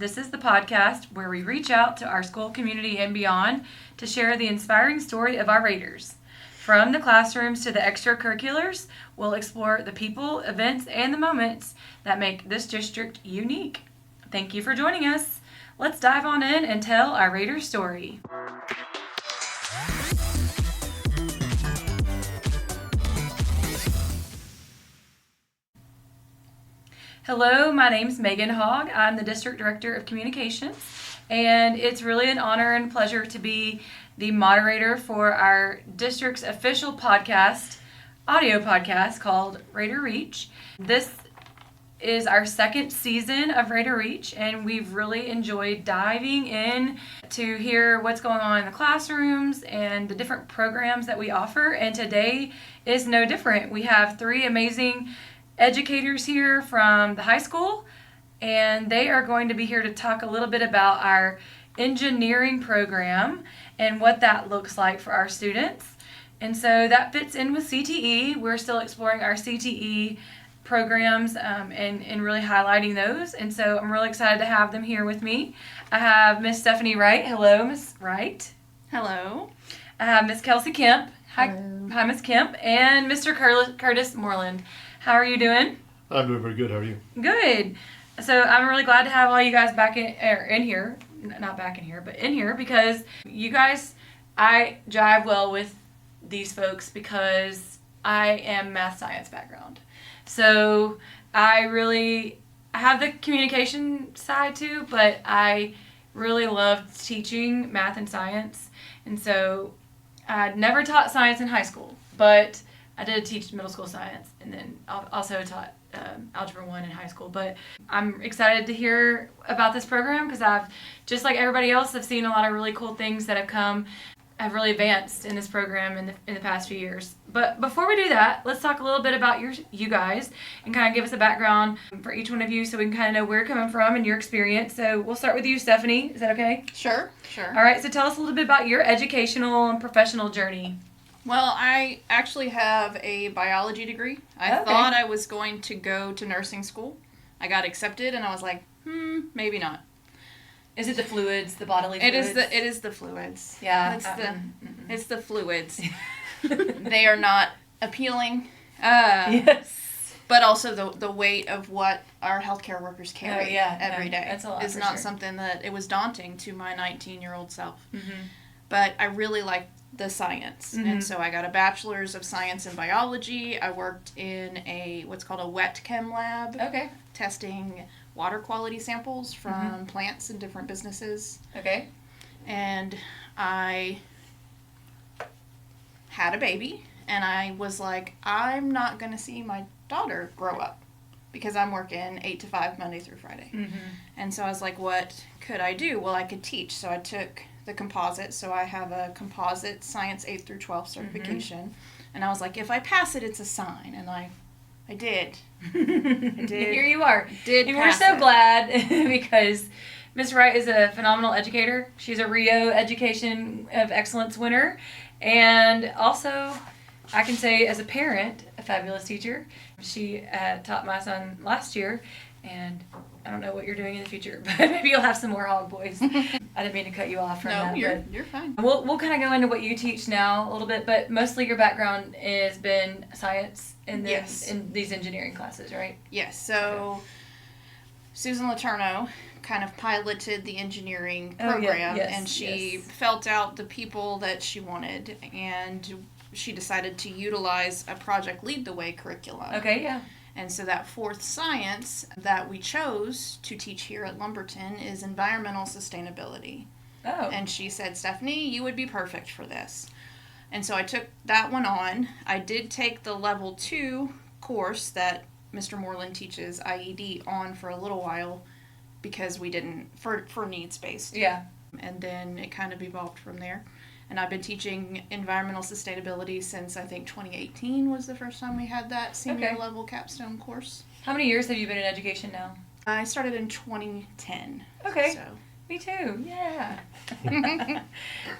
This is the podcast where we reach out to our school community and beyond to share the inspiring story of our Raiders. From the classrooms to the extracurriculars, we'll explore the people, events, and the moments that make this district unique. Thank you for joining us. Let's dive on in and tell our Raider story. Hello, my name's Megan Hogg. I'm the District Director of Communications, and it's really an honor and pleasure to be the moderator for our district's official podcast, audio podcast called Raider Reach. This is our second season of Raider Reach, and we've really enjoyed diving in to hear what's going on in the classrooms and the different programs that we offer, and today is no different. We have three amazing educators here from the high school, and they are going to be here to talk a little bit about our engineering program and what that looks like for our students. And so that fits in with CTE. We're still exploring our CTE programs and really highlighting those. And so I'm really excited to have them here with me. I have Miss Stefanie Wright. Hello, Miss Wright. Hello. I have Miss Kelsey Kemp. Hello. Hi, Miss Kemp. And Mr. Curtis Moreland. How are you doing? I'm doing pretty good. How are you? Good. So I'm really glad to have all you guys back in here. Not back in here, but in here, because you guys, I jive well with these folks because I am math science background. So I have the communication side too, but I really love teaching math and science. And so I never taught science in high school, but I did teach middle school science, and then also taught Algebra 1 in high school. But I'm excited to hear about this program because I've, just like everybody else, I've seen a lot of really cool things that have really advanced in this program in the past few years. But before we do that, let's talk a little bit about you guys and kind of give us a background for each one of you so we can kind of know where you're coming from and your experience. So we'll start with you, Stefanie. Is that okay? Sure. All right, so tell us a little bit about your educational and professional journey. Well, I actually have a biology degree. I thought I was going to go to nursing school. I got accepted, and I was like, maybe not. Is it the fluids, the bodily fluids? It is the fluids. Yeah. It's the fluids. They are not appealing. Yes. But also the weight of what our healthcare workers carry every day that's a lot, is not something that it was daunting to my 19-year-old self. Mm-hmm. But I really liked the science. Mm-hmm. And so I got a bachelor's of science in biology. I worked in what's called a wet chem lab. Okay. Testing water quality samples from plants in different businesses. Okay. And I had a baby, and I was like, I'm not going to see my daughter grow up because I'm working 8 to 5 Monday through Friday. Mm-hmm. And so I was like, what could I do? Well, I could teach. So I took the composite. So I have a composite science 8 through 12 certification. Mm-hmm. And I was like, if I pass it, it's a sign. And I did. Here you are. And we're so glad because Miss Wright is a phenomenal educator. She's a Rio Education of Excellence winner. And also, I can say as a parent, a fabulous teacher. She taught my son last year, and I don't know what you're doing in the future, but maybe you'll have some more hog boys. I didn't mean to cut you off from that. No, you're fine. We'll kind of go into what you teach now a little bit, but mostly your background has been science in these engineering classes, right? Yes. So Susan Letourneau kind of piloted the engineering program, and she felt out the people that she wanted, and she decided to utilize a Project Lead the Way curriculum. Okay, yeah. And so that fourth science that we chose to teach here at Lumberton is environmental sustainability. Oh. And she said, Stefanie, you would be perfect for this. And so I took that one on. I did take the level 2 course that Mr. Moreland teaches IED on for a little while because we didn't, for needs-based. Yeah. And then it kind of evolved from there. And I've been teaching environmental sustainability since, I think, 2018 was the first time we had that senior level capstone course. How many years have you been in education now? I started in 2010. Okay. So. Me too. Yeah.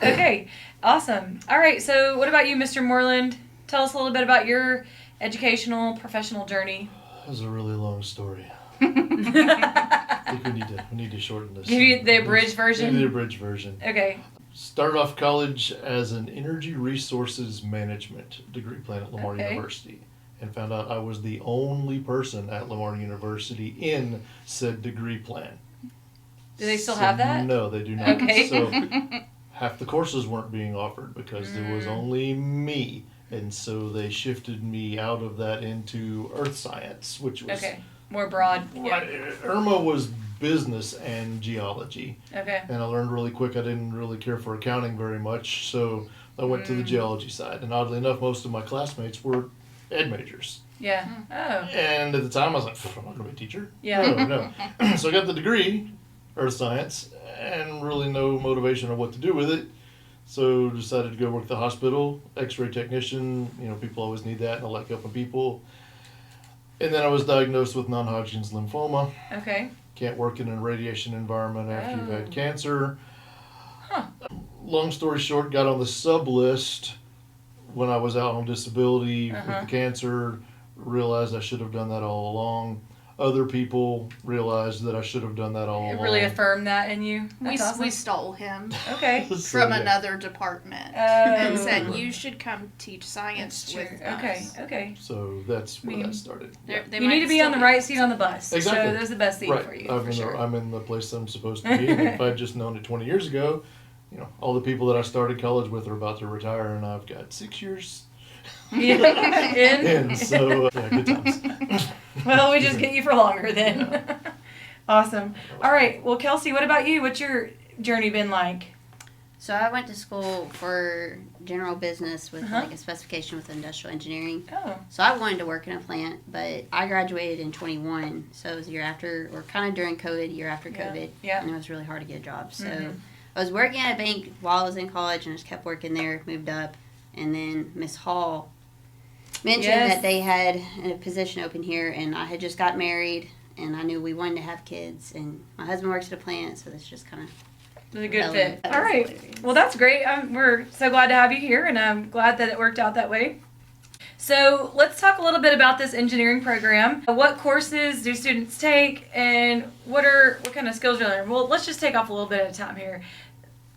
Okay. Awesome. All right. So what about you, Mr. Moreland? Tell us a little bit about your educational, professional journey. That was a really long story. I think we need to shorten this. Give you the abridged version? The abridged version. Okay. Started off college as an energy resources management degree plan at Lamar Okay. University, and found out I was the only person at Lamar University in said degree plan. Do they still have that? No, they do not. Okay. So half the courses weren't being offered because there was only me. And so they shifted me out of that into earth science, which was... Okay. More broad. Right. IRMA was business and geology. Okay. And I learned really quick I didn't really care for accounting very much, so I went to the geology side. And oddly enough, most of my classmates were ed majors. Yeah. Oh. And at the time, I was like, I'm not going to be a teacher. Yeah. No. So I got the degree, earth science, and really no motivation on what to do with it. So decided to go work at the hospital, x-ray technician. You know, people always need that, and I like helping people. And then I was diagnosed with non-Hodgkin's lymphoma. Okay. Can't work in a radiation environment after you've had cancer. Huh. Long story short, got on the sub list when I was out on disability with the cancer. Realized I should have done that all along. Other people realized that I should have done that all It along. really affirmed that in you. We That's awesome. stole him Okay. So, from yeah. another department Oh. and said, you should come teach science That's true. with Okay. us. Okay. So that's where that started. They You might need to be still on the right seat on the bus. Exactly. So there's the best seat Right. for you. I'm, for in sure. the, I'm in the place I'm supposed to be. And if I'd just known it 20 years ago, you know, all the people that I started college with are about to retire, and I've got 6 years Yeah. in. So, yeah, good times. Well, we just get you for longer then. Awesome. All right. Well, Kelsey, what about you? What's your journey been like? So I went to school for general business with like a specification with industrial engineering. Oh. So I wanted to work in a plant, but I graduated in 21. So it was a year after, or kind of during COVID, year after COVID. Yeah. And it was really hard to get a job. So Mhm. I was working at a bank while I was in college and just kept working there, moved up. And then Miss Hall mentioned Yes. that they had a position open here, and I had just got married, and I knew we wanted to have kids. And my husband works at a plant, so that's just kind of... It was a good Well, fit. that All was right. hilarious. Well, that's great. We're so glad to have you here, and I'm glad that it worked out that way. So let's talk a little bit about this engineering program. What courses do students take, and what kind of skills are they learning? Well, let's just take off a little bit at a time here.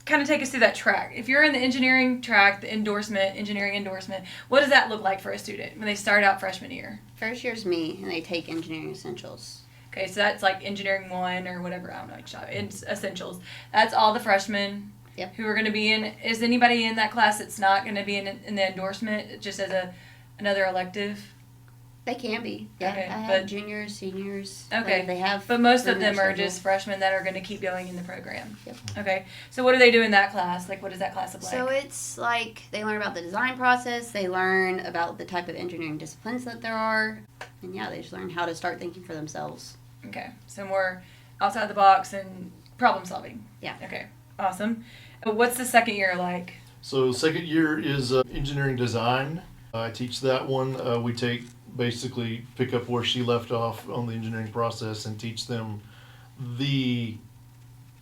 Kind of take us through that track. If you're in the engineering track, the engineering endorsement, what does that look like for a student when they start out freshman year? First year's me, and they take engineering essentials. Okay, so that's like engineering 1 or whatever, I don't know, it's essentials. That's all the freshmen Yep. who are going to be in. Is anybody in that class that's not going to be in the endorsement just as another elective? They can be. Yeah, Okay, I have but- juniors, seniors. Okay, They have. But most of in their them are schedule. just freshmen that are going to keep going in the program. Yep. Okay, so what do they do in that class? Like, what does that class look like? So it's like they learn about the design process. They learn about the type of engineering disciplines that there are, and yeah, they just learn how to start thinking for themselves. Okay, so more outside the box and problem solving. Yeah. Okay, awesome. What's the second year like? So second year is engineering design. I teach that one. We basically pick up where she left off on the engineering process and teach them the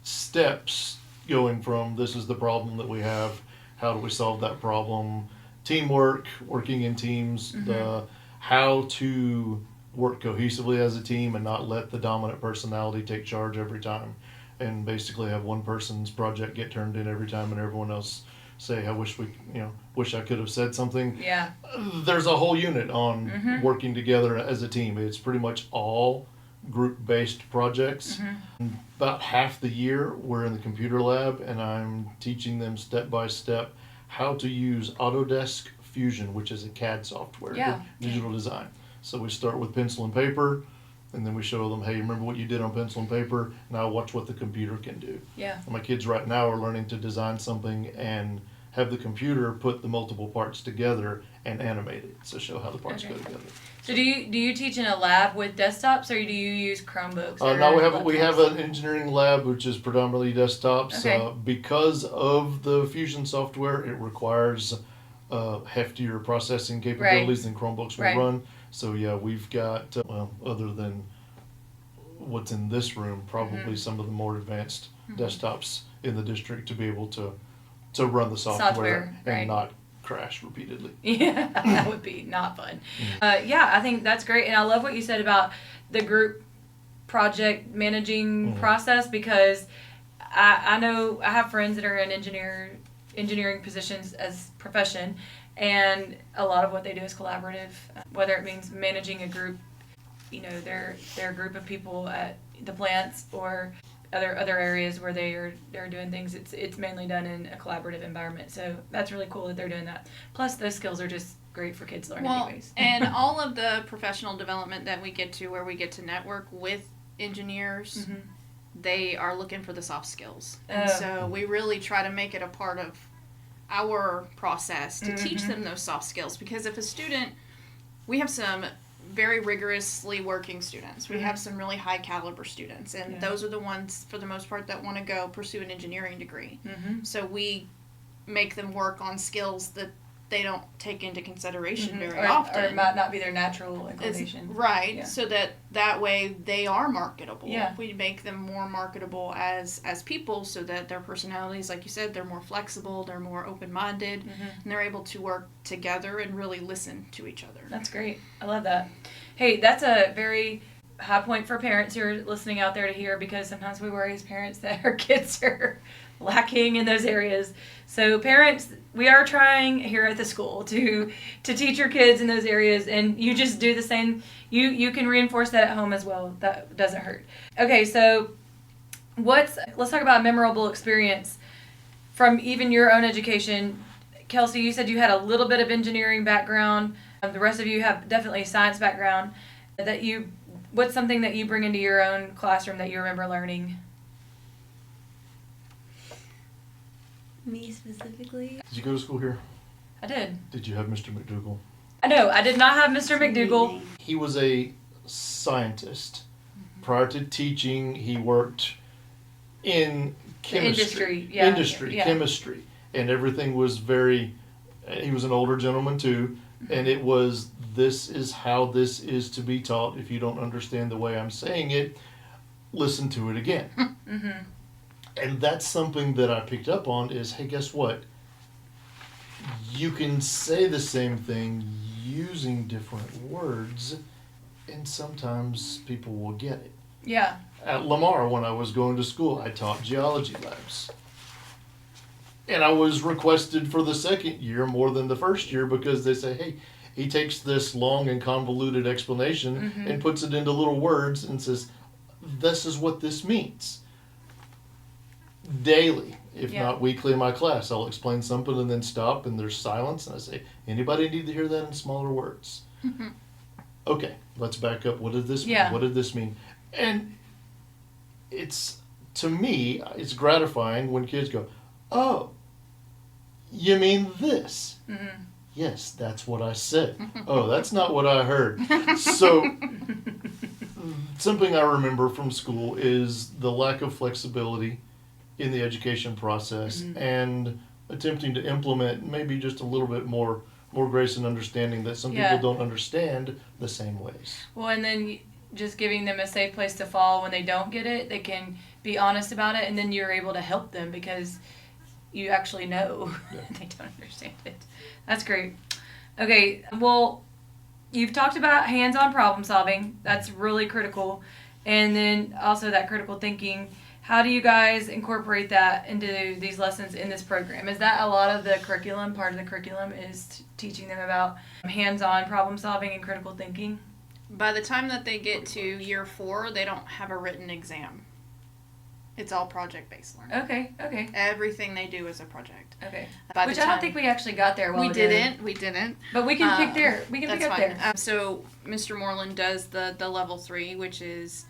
steps going from this is the problem that we have, how do we solve that problem, teamwork, working in teams, the how to work cohesively as a team and not let the dominant personality take charge every time, and basically have one person's project get turned in every time and everyone else say, I wish I could have said something. Yeah. There's a whole unit on working together as a team. It's pretty much all group-based projects. About half the year we're in the computer lab, and I'm teaching them step by step how to use Autodesk Fusion, which is a CAD software, Yeah. digital design. So we start with pencil and paper, and then we show them, hey, remember what you did on pencil and paper? Now watch what the computer can do. Yeah. And my kids right now are learning to design something and have the computer put the multiple parts together and animate it. So show how the parts Okay. go together. So do you teach in a lab with desktops, or do you use Chromebooks? or Now we have laptops? an engineering lab which is predominantly desktops. Okay. Because of the Fusion software, it requires heftier processing capabilities than Chromebooks will Right. run. So yeah, we've got other than what's in this room, probably some of the more advanced desktops in the district to be able to run the software and right. not crash repeatedly. Yeah, that would be not fun. Yeah, I think that's great, and I love what you said about the group project managing Mhm. process, because I know I have friends that are in engineering positions as profession, and a lot of what they do is collaborative, whether it means managing a group, their group of people at the plants or other areas where they're doing things. It's mainly done in a collaborative environment. So that's really cool that they're doing that. Plus, those skills are just great for kids to learn anyways. And all of the professional development that we get to, where we get to network with engineers, Mm-hmm. they are looking for the soft skills. And Oh. so we really try to make it a part of our process to teach Mhm. them those soft skills. Because if a student, we have some very rigorously working students. We have some really high caliber students, and Yeah. those are the ones, for the most part, that want to go pursue an engineering degree. Mm-hmm. So we make them work on skills that they don't take into consideration very or often. it might not be their natural It's- inclination. right, Yeah. so that way they are marketable. Yeah. We make them more marketable as people, so that their personalities, like you said, they're more flexible, they're more open-minded, and they're able to work together and really listen to each other. That's great. I love that. Hey, that's a very high point for parents who are listening out there to hear, because sometimes we worry as parents that our kids are lacking in those areas. So parents, we are trying here at the school to teach your kids in those areas, and you just do the same. You can reinforce that at home as well. That doesn't hurt. Okay, so let's talk about a memorable experience from even your own education. Kelsey, you said you had a little bit of engineering background. The rest of you have definitely a science background. What's something that you bring into your own classroom that you remember learning? Me specifically? Did you go to school here? I did. Did you have Mr. McDougall? No, I did not have Mr. McDougall. He was a scientist. Prior to teaching, he worked in chemistry. Industry, yeah. Chemistry. And everything was he was an older gentleman too, and it was, this is how this is to be taught. If you don't understand the way I'm saying it, listen to it again. Mm-hmm. And that's something that I picked up on is, hey, guess what? You can say the same thing using different words, and sometimes people will get it. Yeah. At Lamar, when I was going to school, I taught geology labs. And I was requested for the second year more than the first year, because they say, hey, he takes this long and convoluted explanation and puts it into little words and says, this is what this means. Daily, if not weekly, in my class, I'll explain something and then stop, and there's silence, and I say, anybody need to hear that in smaller words? Okay, let's back up. What did this mean? Yeah. What did this mean? And it's, to me, it's gratifying when kids go, oh, you mean this? Mm-hmm. Yes, that's what I said. Oh, that's not what I heard. So, something I remember from school is the lack of flexibility in the education process, and attempting to implement maybe just a little bit more grace and understanding that some people don't understand the same ways. Well, and then just giving them a safe place to fall when they don't get it. They can be honest about it, and then you're able to help them because you actually know they don't understand it. That's great. Okay, well, you've talked about hands-on problem solving. That's really critical. And then also that critical thinking. How do you guys incorporate that into these lessons in this program? Is that a lot of the curriculum? Part of the curriculum is teaching them about hands-on problem solving and critical thinking? By the time that they get to year 4, they don't have a written exam. It's all project-based learning. Okay. Everything they do is a project. Okay. By Which the I don't time- think we actually got there. We didn't. But we can pick there. We can That's pick up fine. there. So Mr. Moreland does the level 3, which is,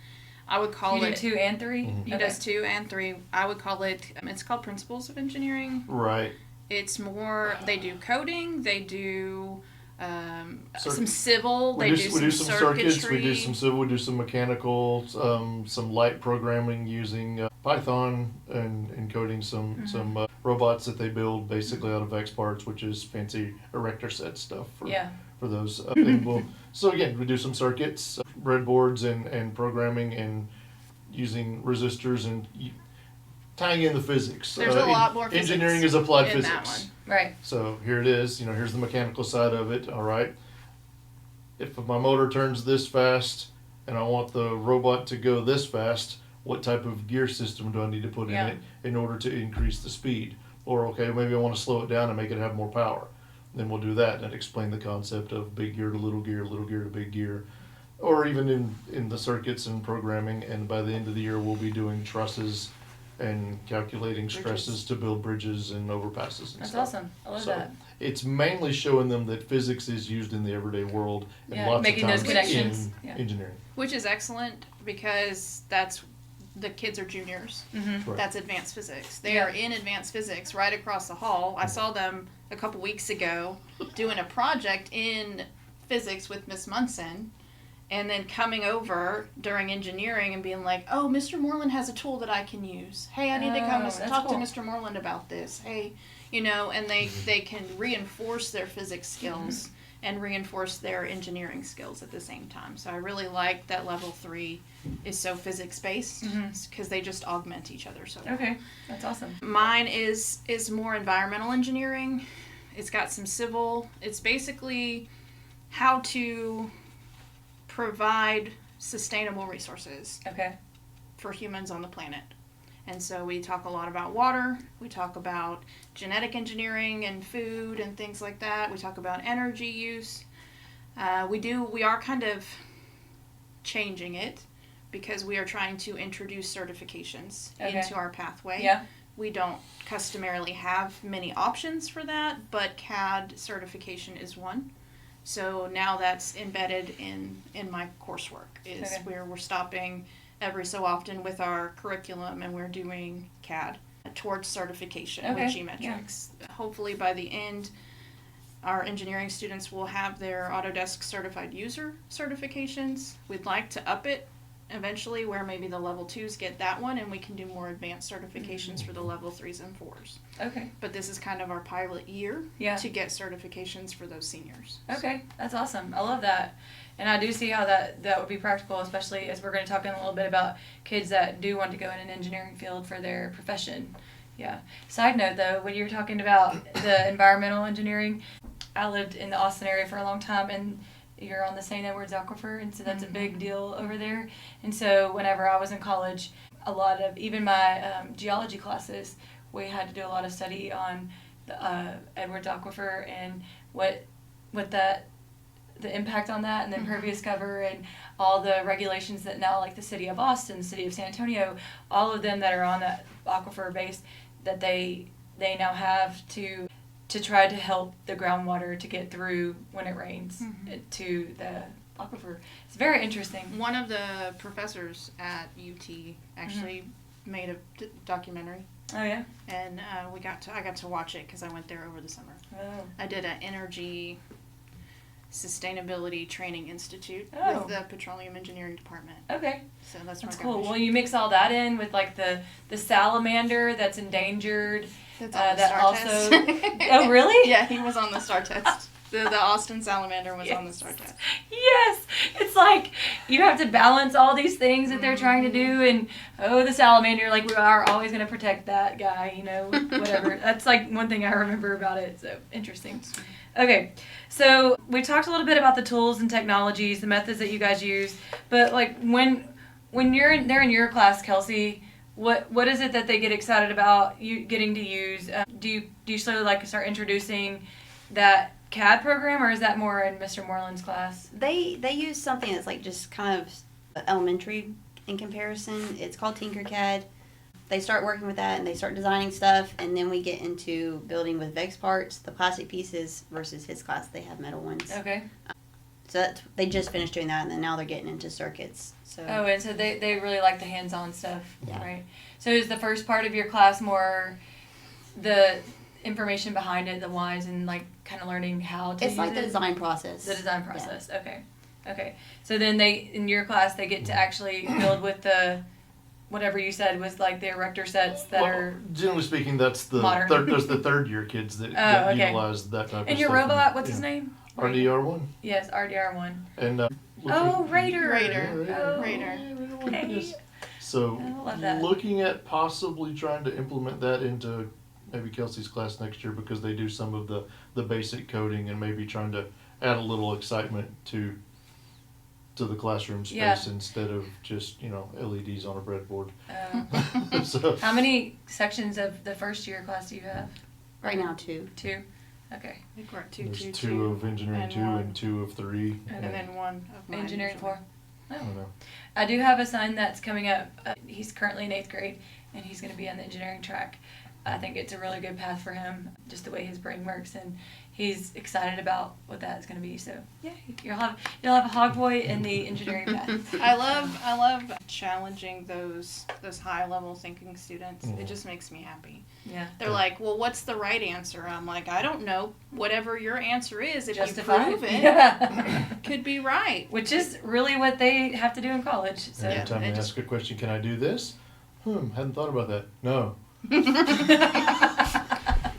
I would call You it. do 2 and 3? Mhm. He does 2 and 3. I would call it. It's called Principles of Engineering. Right. It's more. They do coding. They do Cir- some civil. We They do do some some circuits, circuitry. we do some civil, we do some mechanical, some light programming using Python, and encoding some robots that they build basically out of X parts, which is fancy erector set stuff for those things. So again, we do some circuits, breadboards, and programming, and using resistors and tying in the physics. There's a lot more physics engineering is applied in that physics. one. Right. So here it is, here's the mechanical side of it, all right. If my motor turns this fast, and I want the robot to go this fast. What type of gear system do I need to put in it in order to increase the speed? Or, okay, maybe I want to slow it down and make it have more power. Then we'll do that and explain the concept of big gear to little gear to big gear, or even in the circuits and programming. And by the end of the year, we'll be doing trusses and calculating stresses to build bridges and overpasses and That's stuff. awesome. I love So that. it's mainly showing them that physics is used in the everyday world and Yeah, lots making of those times connections. in Yeah. engineering. Which is excellent because the kids are juniors. Mm-hmm. Right. That's advanced physics. They Yeah. are in advanced physics right across the hall. I saw them a couple weeks ago doing a project in physics with Miss Munson, and then coming over during engineering and being like, "Oh, Mr. Moreland has a tool that I can use. Hey, I need to come that's talk cool. to Mr. Moreland about this. Hey," and they can reinforce their physics skills and reinforce their engineering skills at the same time. So I really like that level 3 is so physics based because they just augment each other so well. Okay, that's awesome. Mine is more environmental engineering. It's got some civil. It's basically how to provide sustainable resources Okay. for humans on the planet. And so we talk a lot about water. We talk about genetic engineering and food and things like that. We talk about energy use. We are kind of changing it because we are trying to introduce certifications into our pathway. Yeah. We don't customarily have many options for that, but CAD certification is one. So now that's embedded in my coursework is where we're stopping every so often with our curriculum and we're doing CAD towards certification with G-Metrics. Yeah. Hopefully by the end, our engineering students will have their Autodesk certified user certifications. We'd like to up it eventually where maybe the level 2s get that one and we can do more advanced certifications for the level 3s and 4s. Okay. But this is kind of our pilot year to get certifications for those seniors. Okay, that's awesome. I love that. And I do see how that would be practical, especially as we're going to talk in a little bit about kids that do want to go in an engineering field for their profession. Yeah. Side note, though, when you're talking about the environmental engineering, I lived in the Austin area for a long time, and you're on the St. Edwards Aquifer, and so that's a big deal over there. And so whenever I was in college, a lot of, even my geology classes, we had to do a lot of study on the Edwards Aquifer and what the impact on that and the impervious cover and all the regulations that now, like the city of Austin, the city of San Antonio, all of them that are on that aquifer base, that they now have to try to help the groundwater to get through when it rains to the aquifer. It's very interesting. One of the professors at UT actually made a documentary. Oh yeah. And I got to watch it because I went there over the summer. Oh. I did an energy sustainability training institute Oh. with the petroleum engineering department. Okay. So that's Cool. Well, you mix all that in with like the salamander that's endangered. That's on the that STAR also. test. Oh really? Yeah, he was on the STAR test. The Austin salamander was on the STAR test. Yes, it's like you have to balance all these things that they're trying to do, and the salamander, like we are always going to protect that guy, whatever. That's like one thing I remember about it. So interesting. Okay, so we talked a little bit about the tools and technologies, the methods that you guys use, but like when they're in your class, Kelsey, what is it that they get excited about you getting to use? Do you slowly like start introducing that CAD program, or is that more in Mr. Moreland's class? They use something that's like just kind of elementary in comparison. It's called Tinkercad. They start working with that and they start designing stuff, and then we get into building with Vex parts, the plastic pieces, versus his class, they have metal ones. Okay. So they just finished doing that, and then now they're getting into circuits. So And so they really like the hands-on stuff, Yeah. right? So is the first part of your class more the information behind it, the whys, and like kind of learning how to it's use like it? the design process. The design process. Yeah. Okay. So then in your class, they get to actually build with the whatever you said was like the erector sets that are. Generally speaking, that's the modern. There's the third year kids that Okay. utilize that type of And stuff. your robot, what's his name? RDR1. Yes, RDR1. And Raider. Raider. Hey. So I love that. looking at possibly trying to implement that into maybe Kelsey's class next year, because they do some of the basic coding, and maybe trying to add a little excitement to to the classroom space Yeah. instead of just, LEDs on a breadboard. Oh. So How many sections of the first year class do you have? Right now, 2. 2? Okay. I think we're at there's 2, 2, 2 of engineering and 2 one. and 2 of 3. and then 1 of mine. Engineering usually. 4. I don't know. I do have a son that's coming up. He's currently in 8th grade, and he's going to be on the engineering track. I think it's a really good path for him, just the way his brain works, and he's excited about what that's going to be. So yeah, you'll have a hog boy in the engineering path. I love challenging those high level thinking students. Mhm. It just makes me happy. Yeah. They're like, well, what's the right answer? I'm like, I don't know. Whatever your answer is, if Justify you prove it, Yeah. could be right. Which is really what they have to do in college. So Yeah. Anytime they it ask a question, can I do this? Hadn't thought about that. No.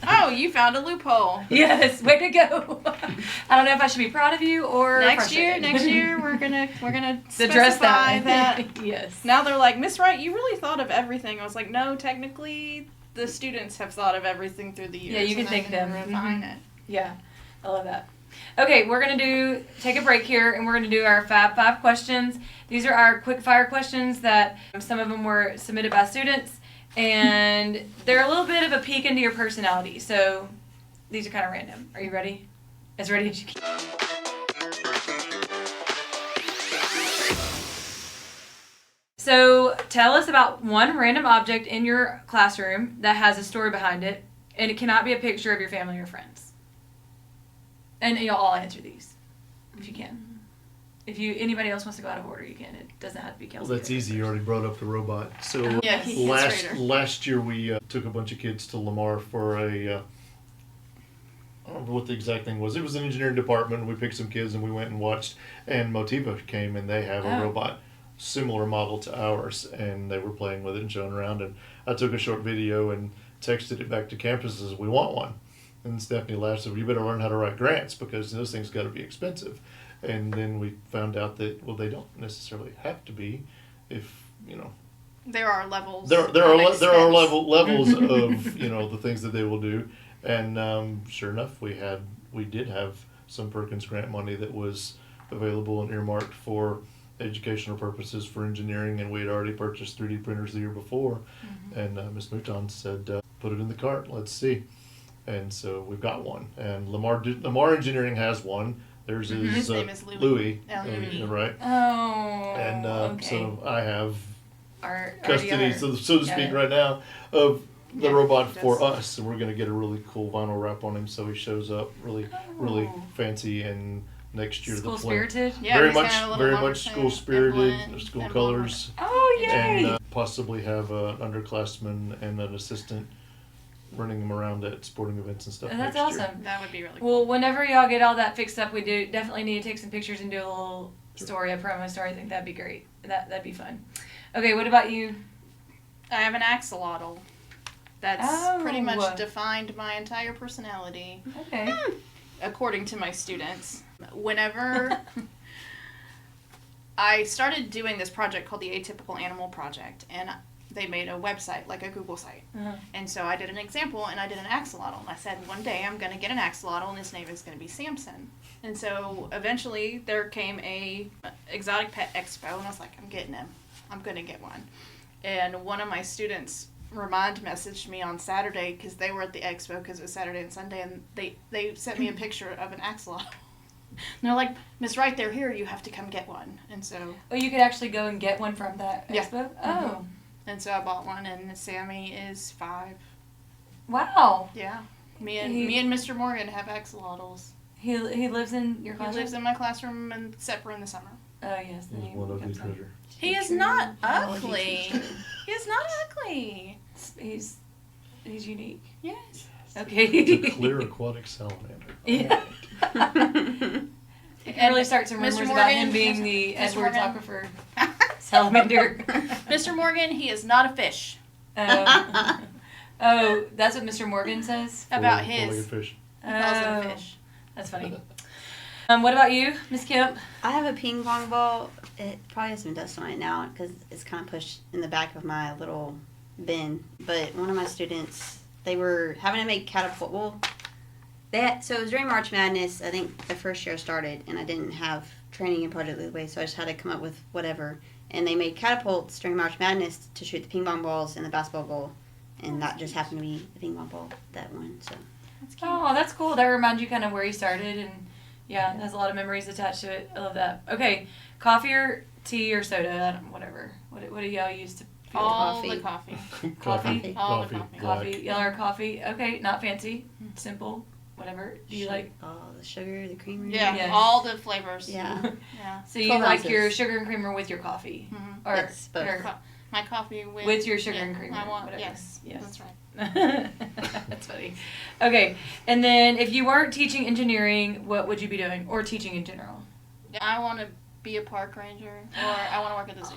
Oh, you found a loophole. yes, way to go. I don't know if I should be proud of you or Next year, frustrated. we're gonna Address specify that. Yes. Now they're like, Miss Wright, you really thought of everything. I was like, no, technically, the students have thought of everything through the years. Yeah, you can and thank I them. refine Mhm. it. Yeah, I love that. Okay, we're going to take a break here, and we're going to do our Fab 5 questions. These are our quick fire questions that some of them were submitted by students, and they're a little bit of a peek into your personality. So these are kind of random. Are you ready? As ready as you can. So tell us about one random object in your classroom that has a story behind it, and it cannot be a picture of your family or friends. And you'll all answer these, if you can. If anybody else wants to go out of order, you can. It doesn't have to be Kelsey. Well, that's easy. You already brought up the robot. So Yeah, he's Raider. last year we took a bunch of kids to Lamar for a, I don't remember what the exact thing was. It was an engineering department. We picked some kids and we went and watched. And Motiva came and they have a Oh. robot similar model to ours. And they were playing with it and showing around. And I took a short video and texted it back to campus as we want one. And Stefanie laughed and said, well, you better learn how to write grants because those things got to be expensive. And then we found out that, well, they don't necessarily have to be if, There are levels. there of are expense. levels of, the things that they will do. And sure enough, we did have some Perkins grant money that was available and earmarked for educational purposes for engineering. And we had already purchased 3D printers the year before. Mm-hmm. And Ms. Mouton said, put it in the cart, let's see. And so we've got one. And Lamar Engineering has one. Theirs is His name is Louis. Louis, Louis. right? Oh. And okay. so I have Our custody, RDR. so to speak, Yeah. right now of the Yeah, robot he for does. us. And we're going to get a really cool vinyl wrap on him so he shows up really Oh. fancy. And next year School the plan. spirited. Yeah, very he's got much, a little very Lumberton much school spirited, emblem- school emblem colors. Oh yay! And possibly have an underclassman and an assistant running them around at sporting events and stuff. And that's next year. awesome. That would be really cool. Well, whenever y'all get all that fixed up, we do definitely need to take some pictures and do a little story, a promo story. I think that'd be great. That'd be fun. Okay, what about you? I have an axolotl. That's Oh. pretty much defined my entire personality, Okay. according to my students. Whenever I started doing this project called the Atypical Animal Project, and they made a website, like a Google site. Uh-huh. And so I did an example, and I did an axolotl. And I said, one day I'm going to get an axolotl, and his name is going to be Samson. And so eventually there came a exotic pet expo, and I was like, I'm getting him. I'm going to get one. And one of my students messaged me on Saturday because they were at the expo because it was Saturday and Sunday, and they sent me a picture of an axolotl. And they're like, Miss Wright, they're here. You have to come get one. And so Oh, you could actually go and get one from that Yeah. expo? Mhm. Oh. and so I bought one, and Sammy is 5. Wow. Yeah. Me and Mr. Morgan have axolotls. He lives in your He classroom? lives in my classroom except for in the summer. Oh, yes. The He's name one ugly comes on. critter. He is Teacher. not Biology ugly. teacher. He is not ugly. He's unique. Yes. Okay. It's a clear aquatic salamander. Yeah. You can really start some Mr. rumors about him Morgan- being the Mr. Edward Morgan. Topographer salamander. Mr. Morgan, he is not a fish. Oh, that's what Mr. Morgan says? About Four-legged his. fish. He calls it Oh, a fish. that's funny. What about you, Miss Kemp? I have a ping pong ball. It probably has some dust on it now because it's kind of pushed in the back of my little bin. But one of my students, they were having to make catapult. Well, So it was during March Madness. I think the first year I started, and I didn't have training in Project Lead the Way, so I just had to come up with whatever. And they made catapults during March Madness to shoot the ping pong balls and the basketball goal, and that just happened to be the ping pong ball that one. So That's cute. Oh, that's cool. That reminds you kind of where you started, and yeah, it has a lot of memories attached to it. I love that. Okay, coffee or tea or soda, whatever. What do y'all use to feel? All coffee. the coffee. Coffee? All the coffee. black. Coffee. Y'all are coffee. Okay, not fancy, simple, whatever. Do you like? the sugar, the creamer? Yeah, Yes. all the flavors. Yeah. Yeah. So you 12 like ounces. your sugar and creamer with your coffee, Mhm. or, Yes, both. or My coffee with your sugar yeah, and creamer? I want, whatever. yes, Yes. that's right. That's funny. Okay, and then if you weren't teaching engineering, what would you be doing, or teaching in general? I want to be a park ranger, or I want to work at the zoo.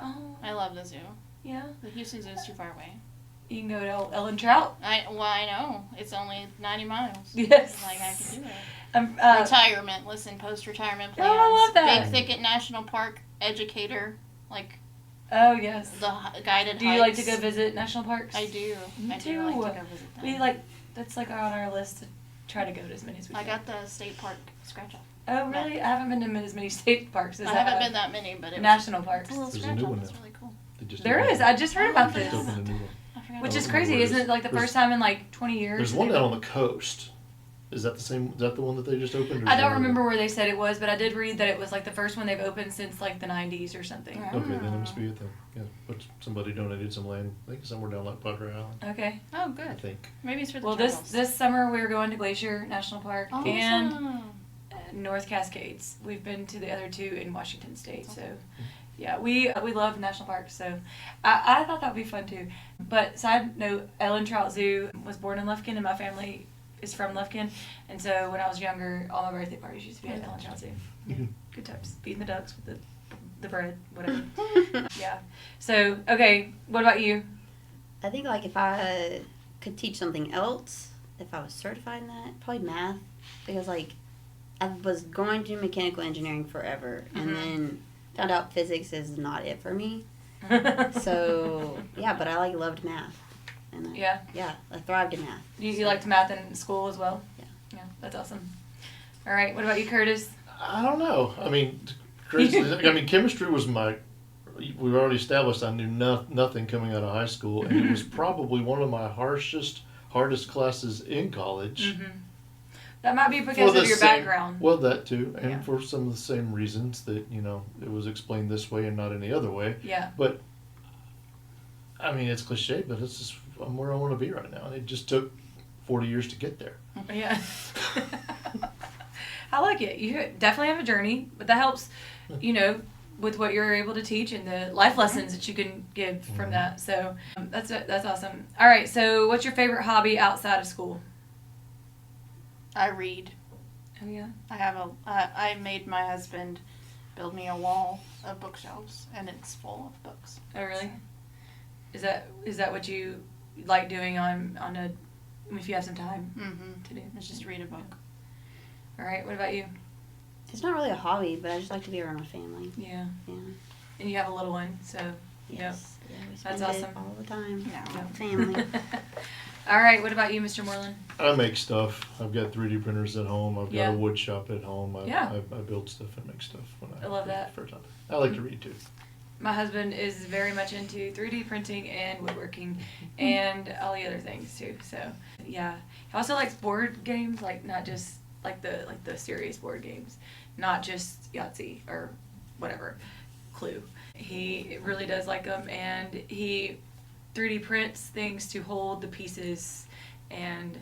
Oh, I love the zoo. yeah. The Houston Zoo is too far away. You can go to Ellen Trout. I know. It's only 90 miles. Yes. Like, I can do it. Retirement. Listen, post-retirement Oh, plans. I love that. Big Thicket National Park educator, like Oh yes. the guided Do you like to hikes. go visit national parks? I do. Me I do like too. to go visit them. We like that's like on our list to try to go to as many as we I can. got the state park scratch off. Oh really? I haven't been to as many state parks as I haven't been that many, but it was national parks. a little There's a scratch new off. one It's now. really cool. They just There opened- is. I just heard about they just this, opened a new one. I forgot. which I is don't remember crazy. where it Isn't is. it like the There's- first time in like 20 years? There's that one they've- down on the coast. Is that the same? Is that the one that they just opened? Or I is don't there remember another where they said it was, but I did read that it was like the first one they've opened since like the 90s or something. Yeah. one? Okay, then it must be it then. Yeah, but somebody donated some land. I think somewhere down like Padre Island. Okay. Oh, I good. think. Maybe it's for the Well, turtles. this summer we're going to Glacier National Park Awesome. and North Cascades. We've been to the other two in Washington State, so yeah, we love national parks. So I thought that would be fun too. But side note, Ellen Trout Zoo was born in Lufkin, and my family is from Lufkin, and so when I was younger, all my birthday parties used to be at Ellen Trout Zoo. Yeah, good times, feeding the ducks with the bread, whatever. Yeah. So okay, what about you? I think like if I could teach something else, if I was certified in that, probably math, because like I was going to do mechanical engineering forever, Mhm. and then found out physics is not it for me. So yeah, but I like loved math, and I thrived in math. You liked math in school as well? Yeah. Yeah, that's awesome. All right, what about you, Curtis? I don't know. I mean, crazy. I mean, chemistry was my. We've already established I knew nothing coming out of high school, and it was probably one of my hardest classes in college. Mm-hmm. That might be because For of the your same- background. Well, that too, and Yeah. for some of the same reasons that it was explained this way and not any other way. Yeah. But I mean, it's cliche, but it's just I'm where I want to be right now, and it just took 40 years to get there. Yeah. I like it. You definitely have a journey, but that helps, with what you're able to teach and the life lessons that you can give from that. So that's awesome. All right. So what's your favorite hobby outside of school? I read. Oh yeah. I made my husband build me a wall of bookshelves, and it's full of books. Oh really? Is that what you like doing on if you have some time Mm-hmm. to do? Let's just read a book. All right. What about you? It's not really a hobby, but I just like to be around my family. Yeah. Yeah. And you have a little one, so Yes. Yeah, we That's spend awesome. it all the time. Yeah. with the family. All right. What about you, Mr. Moreland? I make stuff. I've got 3D printers at home. I've got Yeah. a wood shop at home. Yeah. I build stuff and make stuff when I love that. For time. I like to read too. My husband is very much into 3D printing and woodworking and all the other things too. So yeah, he also likes board games, like not just like the serious board games, not just Yahtzee or whatever, Clue. He really does like them, and he 3D prints things to hold the pieces. And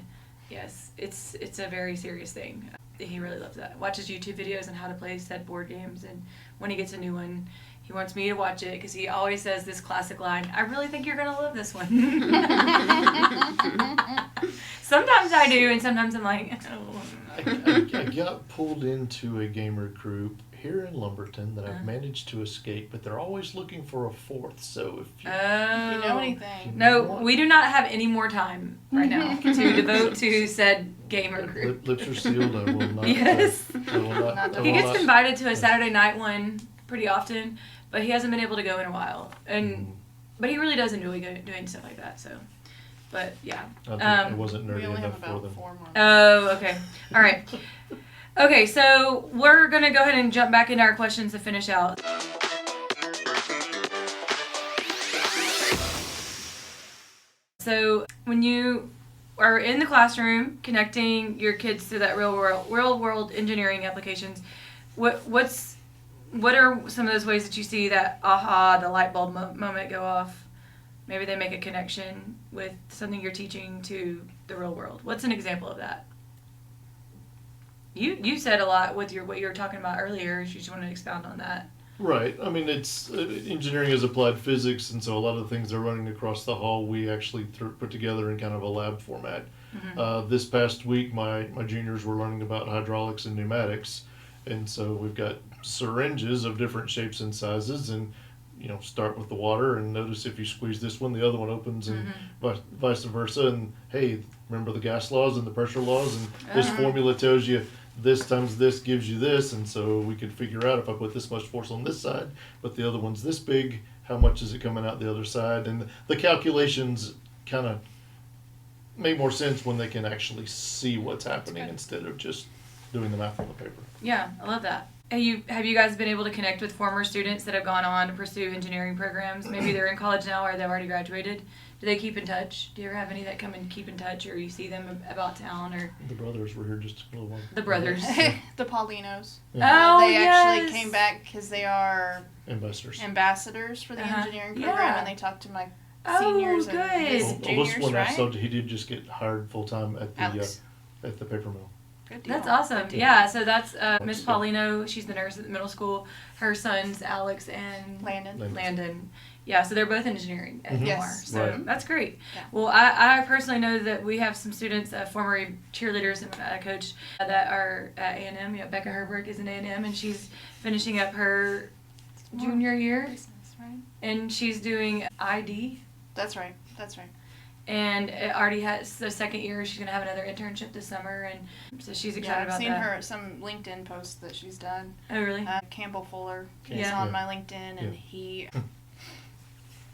yes, it's a very serious thing. He really loves that. Watches YouTube videos on how to play said board games, and when he gets a new one, he wants me to watch it because he always says this classic line, "I really think you're gonna love this one." Sometimes I do, and sometimes I'm like, oh. I got pulled into a gamer group here in Lumberton that I've managed to escape, but they're always looking for a fourth. So if you, If you know anything. No, we do not have any more time right now to devote to said gamer group. lips are sealed, I will not. Yes. I will not. Not I He will gets not- invited to a Saturday night one pretty often, but he hasn't been able to go in a while. And Mhm. but he really does enjoy doing stuff like that. So But yeah. I wasn't We nerdy only have enough for about them. 4 more. Oh, okay. All right. Okay, so we're going to go ahead and jump back into our questions to finish out. So when you are in the classroom connecting your kids to that real world engineering applications, what are some of those ways that you see that the light bulb moment go off? Maybe they make a connection with something you're teaching to the real world. What's an example of that? You said a lot with what you were talking about earlier. You just want to expound on that. Right. I mean, it's engineering is applied physics, and so a lot of the things they're running across the hall, we actually put together in kind of a lab format. Mm-hmm. This past week, my juniors were learning about hydraulics and pneumatics, and so we've got syringes of different shapes and sizes, and start with the water and notice if you squeeze this one, the other one opens, and vice versa. And hey, remember the gas laws and the pressure laws, and this formula tells you this times this gives you this, and so we could figure out if I put this much force on this side, but the other one's this big, how much is it coming out the other side? And the calculations kind of make more sense when they can actually see what's happening instead of just doing the math on the paper. Yeah, I love that. Have you guys been able to connect with former students that have gone on to pursue engineering programs? Maybe they're in college now or they've already graduated. Do they keep in touch? Do you ever have any that come and keep in touch, or you see them about town? Or The brothers were here just a little while. the brothers. The Paulinos. Oh, They actually yes. came back because they are ambassadors for the engineering program, Yeah. and they talked to my Oh, seniors good. and his Well, this juniors, one I right? saw, he did just get hired full time at the Alex. paper mill. Good deal. That's awesome. Good deal. Yeah, so that's Miss Paulino. She's the nurse at the middle school. Her sons, Alex and Landon. Yeah, so they're both engineering at Mhm. Lamar. Yes. So Right. that's great. Yeah. Well, I personally know that we have some students, former cheerleaders and coach that are at A&M. Becca Herberg is in A&M, and she's finishing up her junior year, Business, right? and she's doing ID. That's right. That's right. And it already has the second year. She's gonna have another internship this summer, and so she's excited I've about seen that. some LinkedIn posts that she's done. Oh, really? Campbell Fuller is Yeah. on my LinkedIn, and Yeah.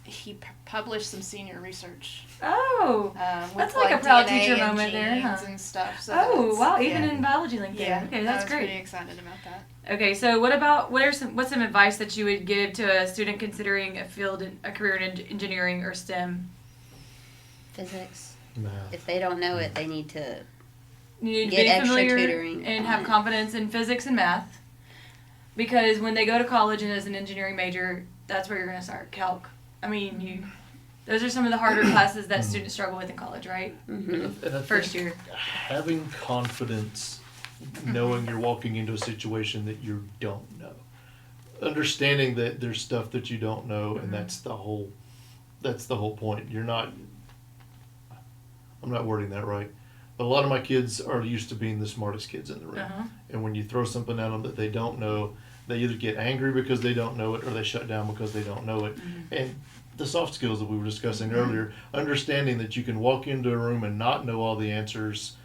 he published some senior research. Oh, With that's like a proud DNA teacher and moment there, huh? genes and stuff. So oh, that's- wow! Even yeah. in biology LinkedIn. Yeah. Okay, I that's was great. pretty excited about that. Okay, so what's some advice that you would give to a student considering a career in engineering or STEM? Physics. Math. If they don't know it, they need to. You need to Get be extra familiar tutoring and on have it. confidence in physics and math, because when they go to college and as an engineering major, that's where you're going to start calc. I mean, those are some of the harder classes that students struggle with in college, right? Mm-hmm. And I First think year. having confidence, knowing you're walking into a situation that you don't know, understanding that there's stuff that you don't know, and that's the whole point. I'm not wording that right, but a lot of my kids are used to being the smartest kids in the room, and when you throw something at them that they don't know, they either get angry because they don't know it, or they shut down because they don't know it. And the soft skills that we were discussing earlier, understanding that you can walk into a room and not know all the answers,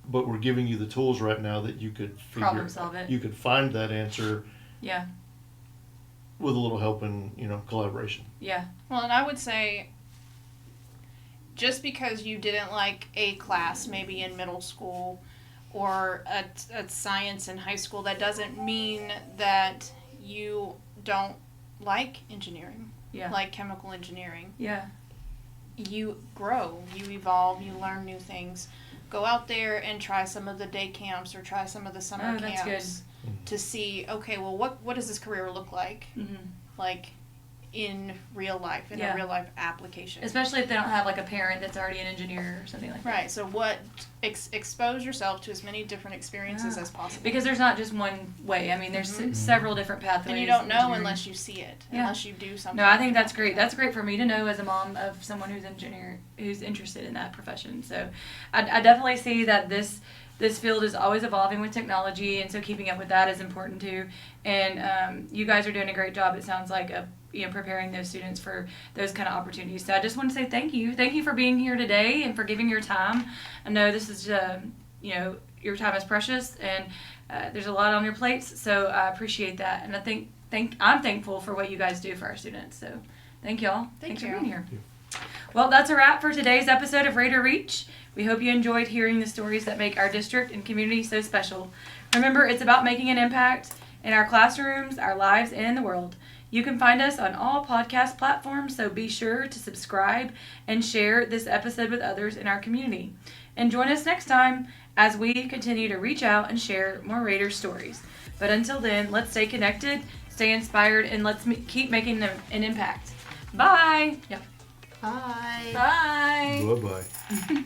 but we're giving you the tools right now that you could Problem solve it. You could find that answer Yeah. with a little help and collaboration. Yeah. Well, and I would say, just because you didn't like a class maybe in middle school or at science in high school, that doesn't mean that you don't like engineering, Yeah. like chemical engineering. Yeah. You grow, you evolve, you learn new things. Go out there and try some of the day camps or try some of the summer Oh, that's camps to see, okay, well, what does this career look like? Mm-hmm. Like in real life, in a real life application. Especially if they don't have like a parent that's already an engineer or something like that. Right. So expose yourself to as many different experiences as possible. Because there's not just one way. I mean, there's several different pathways. And you don't in know engineering. unless you see it, Yeah. unless you do something. No, I think that's great. That's great for me to know as a mom of someone who's interested in that profession. So I definitely see that this field is always evolving with technology, and so keeping up with that is important too. And you guys are doing a great job, it sounds like, of preparing those students for those kind of opportunities. So I just want to say thank you. Thank you for being here today and for giving your time. I know this is, your time is precious, and there's a lot on your plates, so I appreciate that. And I I'm thankful for what you guys do for our students. So thanks y'all. Thanks for you. being here. Well, that's a wrap for today's episode of Raider Reach. We hope you enjoyed hearing the stories that make our district and community so special. Remember, it's about making an impact in our classrooms, our lives, and in the world. You can find us on all podcast platforms, so be sure to subscribe and share this episode with others in our community. And join us next time as we continue to reach out and share more Raider stories. But until then, let's stay connected, stay inspired, and let's keep making an impact. Bye. Yep. Bye. Bye. Bye-bye.